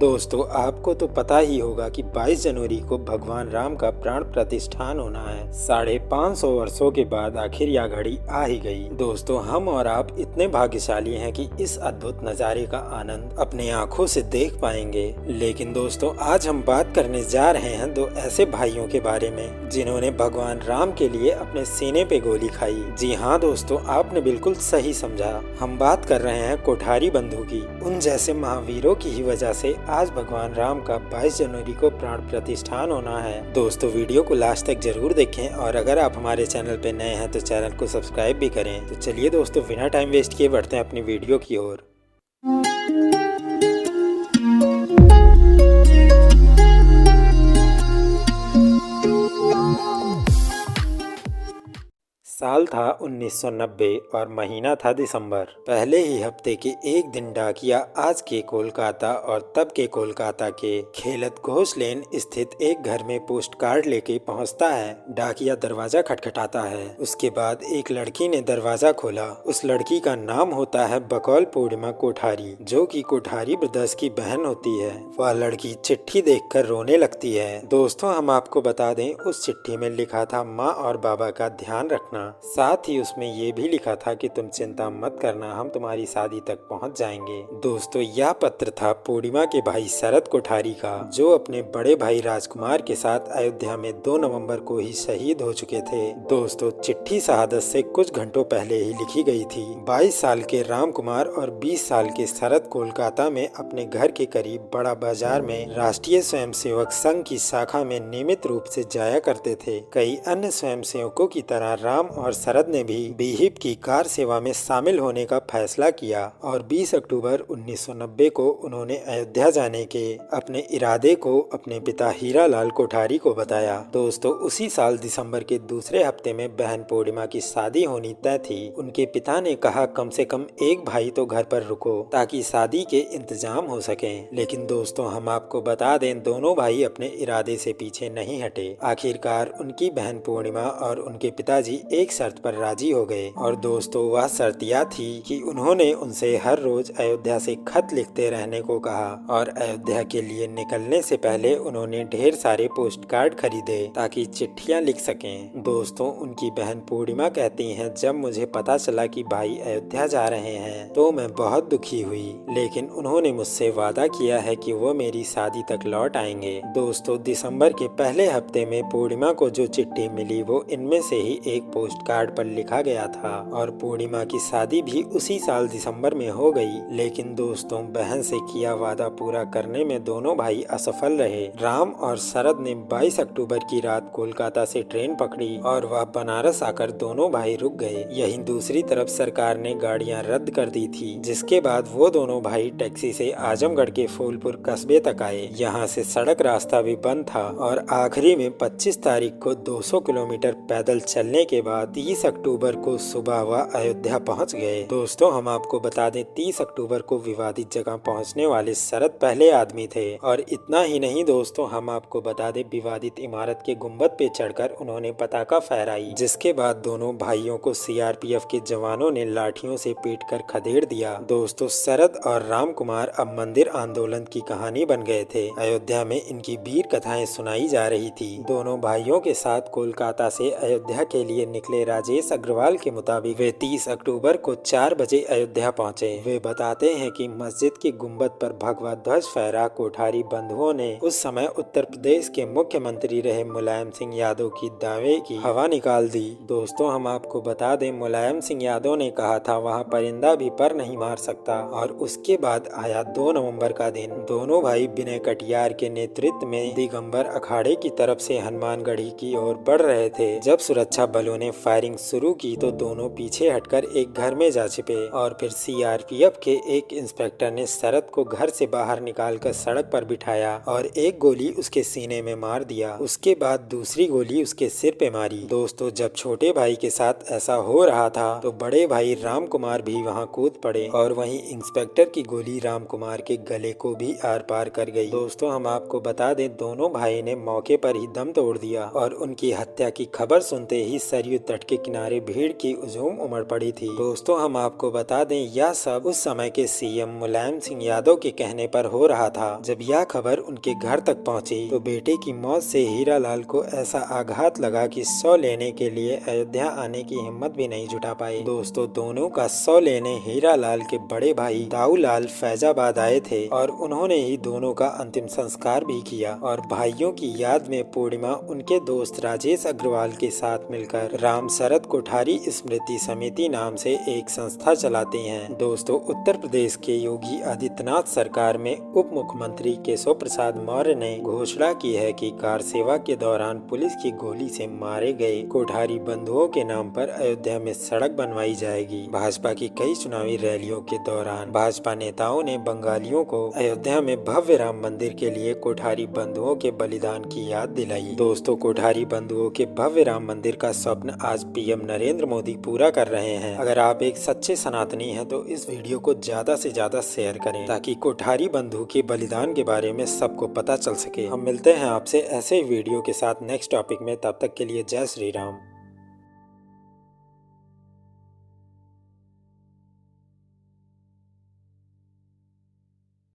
दोस्तों आपको तो पता ही होगा कि 22 जनवरी को भगवान राम का प्राण प्रतिष्ठान होना है। 550 वर्षों के बाद आखिर यह घड़ी आ ही गई। दोस्तों हम और आप इतने भाग्यशाली हैं कि इस अद्भुत नज़ारे का आनंद अपने आंखों से देख पाएंगे। लेकिन दोस्तों आज हम बात करने जा रहे हैं दो ऐसे भाइयों के बारे में जिन्होंने भगवान राम के लिए अपने सीने पे गोली खाई। जी हाँ दोस्तों, आपने बिल्कुल सही समझा। हम बात कर रहे हैं कोठारी बंधु की। उन जैसे महावीरों की ही वजह से आज भगवान राम का 22 जनवरी को प्राण प्रतिष्ठान होना है। दोस्तों वीडियो को लास्ट तक जरूर देखें और अगर आप हमारे चैनल पे नए हैं तो चैनल को सब्सक्राइब भी करें। तो चलिए दोस्तों बिना टाइम वेस्ट किए बढ़ते हैं अपनी वीडियो की ओर। साल था 1990 और महीना था दिसंबर। पहले ही हफ्ते के एक दिन डाकिया आज के कोलकाता और तब के कोलकाता के खेलत घोष लेन स्थित एक घर में पोस्ट कार्ड लेके पहुंचता है। डाकिया दरवाजा खटखटाता है। उसके बाद एक लड़की ने दरवाजा खोला। उस लड़की का नाम होता है बकौल पूर्णिमा कोठारी, जो कि कोठारी ब्रदर्स की बहन होती है। वह लड़की चिट्ठी देखकर रोने लगती है। दोस्तों हम आपको बता दें, उस चिट्ठी में लिखा था माँ और बाबा का ध्यान रखना। साथ ही उसमें ये भी लिखा था कि तुम चिंता मत करना, हम तुम्हारी शादी तक पहुंच जाएंगे। दोस्तों यह पत्र था पूर्णिमा के भाई शरद कोठारी का, जो अपने बड़े भाई राजकुमार के साथ अयोध्या में 2 नवंबर को ही शहीद हो चुके थे। दोस्तों चिट्ठी शहादत से कुछ घंटों पहले ही लिखी गई थी। 22 साल के राम कुमार और 20 साल के शरद कोलकाता में अपने घर के करीब बड़ा बाजार में राष्ट्रीय स्वयंसेवक संघ की शाखा में नियमित रूप से जाया करते थे। कई अन्य स्वयंसेवकों की तरह राम और शरद ने भी बीहिप की कार सेवा में शामिल होने का फैसला किया और 20 अक्टूबर 1990 को उन्होंने अयोध्या जाने के अपने इरादे को अपने पिता हीरालाल कोठारी को बताया। दोस्तों उसी साल दिसंबर के दूसरे हफ्ते में बहन पूर्णिमा की शादी होनी तय थी। उनके पिता ने कहा कम से कम एक भाई तो घर पर रुको ताकि शादी के इंतजाम हो सके। लेकिन दोस्तों हम आपको बता दें, दोनों भाई अपने इरादे से पीछे नहीं हटे। आखिरकार उनकी बहन पूर्णिमा और उनके पिताजी एक शर्त पर राजी हो गए और दोस्तों वह शर्त यह थी कि उन्होंने उनसे हर रोज अयोध्या से खत लिखते रहने को कहा और अयोध्या के लिए निकलने से पहले उन्होंने ढेर सारे पोस्ट कार्ड खरीदे ताकि चिट्ठियां लिख सकें। दोस्तों उनकी बहन पूर्णिमा कहती हैं, जब मुझे पता चला कि भाई अयोध्या जा रहे हैं तो मैं बहुत दुखी हुई, लेकिन उन्होंने मुझसे वादा किया है कि वो मेरी शादी तक लौट आएंगे। दोस्तों दिसंबर के पहले हफ्ते में पूर्णिमा को जो चिट्ठी मिली वो इनमें से ही एक पोस्ट कार्ड पर लिखा गया था और पूर्णिमा की शादी भी उसी साल दिसंबर में हो गई। लेकिन दोस्तों बहन से किया वादा पूरा करने में दोनों भाई असफल रहे। राम और शरद ने 22 अक्टूबर की रात कोलकाता से ट्रेन पकड़ी और वह बनारस आकर दोनों भाई रुक गए। यहीं दूसरी तरफ सरकार ने गाड़ियां रद्द कर दी थी, जिसके बाद वो दोनों भाई टैक्सी से आजमगढ़ के फूलपुर कस्बे तक आए। यहाँ से सड़क रास्ता भी बंद था और आखिरी में 25 तारीख को 200 किलोमीटर पैदल चलने के बाद 30 अक्टूबर को सुबह वह अयोध्या पहुंच गए। दोस्तों हम आपको बता दें, 30 अक्टूबर को विवादित जगह पहुंचने वाले शरद पहले आदमी थे और इतना ही नहीं दोस्तों हम आपको बता दें, विवादित इमारत के गुंबद पे चढ़कर उन्होंने पताका फहराई, जिसके बाद दोनों भाइयों को सीआरपीएफ के जवानों ने लाठियों से पीटकर खदेड़ दिया। दोस्तों शरद और राम कुमार अब मंदिर आंदोलन की कहानी बन गए थे। अयोध्या में इनकी वीर कथाएं सुनाई जा रही थी। दोनों भाइयों के साथ कोलकाता से अयोध्या के लिए निकले राजेश अग्रवाल के मुताबिक वे 30 अक्टूबर को 4 बजे अयोध्या पहुंचे। वे बताते हैं कि मस्जिद के गुंबद पर भगवा ध्वज फहरा कोठारी बंधुओं ने उस समय उत्तर प्रदेश के मुख्यमंत्री रहे मुलायम सिंह यादव की दावे की हवा निकाल दी। दोस्तों हम आपको बता दें, मुलायम सिंह यादव ने कहा था वहाँ परिंदा भी पर नहीं मार सकता। और उसके बाद आया 2 नवंबर का दिन। दोनों भाई विनय कटियार के नेतृत्व में दिगंबर अखाड़े की तरफ से हनुमानगढ़ी की ओर बढ़ रहे थे। जब सुरक्षा बलों ने फायरिंग शुरू की तो दोनों पीछे हटकर एक घर में जा छिपे और फिर सीआरपीएफ के एक इंस्पेक्टर ने शरद को घर से बाहर निकालकर सड़क पर बिठाया और एक गोली उसके सीने में मार दिया। उसके बाद दूसरी गोली उसके सिर पे मारी। दोस्तों जब छोटे भाई के साथ ऐसा हो रहा था तो बड़े भाई राम कुमार भी वहां कूद पड़े और वहीं इंस्पेक्टर की गोली राम कुमार के गले को भी आर पार कर गई। दोस्तों हम आपको बता दें, दोनों भाई ने मौके पर ही दम तोड़ दिया और उनकी हत्या की खबर सुनते ही सरयू तट के किनारे भीड़ की हुजूम उमड़ पड़ी थी। दोस्तों, हम आपको बता दें, यह सब उस समय के सीएम मुलायम सिंह यादव के कहने पर हो रहा था। जब यह खबर उनके घर तक पहुंची तो बेटे की मौत से हीरालाल को ऐसा आघात लगा कि शव लेने के लिए अयोध्या आने की हिम्मत भी नहीं जुटा पाए। दोस्तों, दोनों का शव लेने हीरालाल के बड़े भाई दाऊलाल फैजाबाद आए थे और उन्होंने ही दोनों का अंतिम संस्कार भी किया। और भाइयों की याद में पूर्णिमा उनके दोस्त राजेश अग्रवाल के साथ मिलकर राम शरद कोठारी स्मृति समिति नाम से एक संस्था चलाते हैं। दोस्तों, उत्तर प्रदेश के योगी आदित्यनाथ सरकार में उप मुख्यमंत्री केशव प्रसाद मौर्य ने घोषणा की है कि कार सेवा के दौरान पुलिस की गोली से मारे गए कोठारी बंधुओं के नाम पर अयोध्या में सड़क बनवाई जाएगी। भाजपा की कई चुनावी रैलियों के दौरान भाजपा नेताओं ने बंगालियों को अयोध्या में भव्य राम मंदिर के लिए कोठारी बंधुओं के बलिदान की याद दिलाई। दोस्तों, कोठारी बंधुओं के भव्य राम मंदिर का स्वप्न आज पीएम नरेंद्र मोदी पूरा कर रहे हैं। अगर आप एक सच्चे सनातनी हैं तो इस वीडियो को ज्यादा से ज्यादा शेयर करें ताकि कोठारी बंधु के बलिदान के बारे में सबको पता चल सके। हम मिलते हैं आपसे ऐसे वीडियो के साथ नेक्स्ट टॉपिक में। तब तक के लिए जय श्री राम।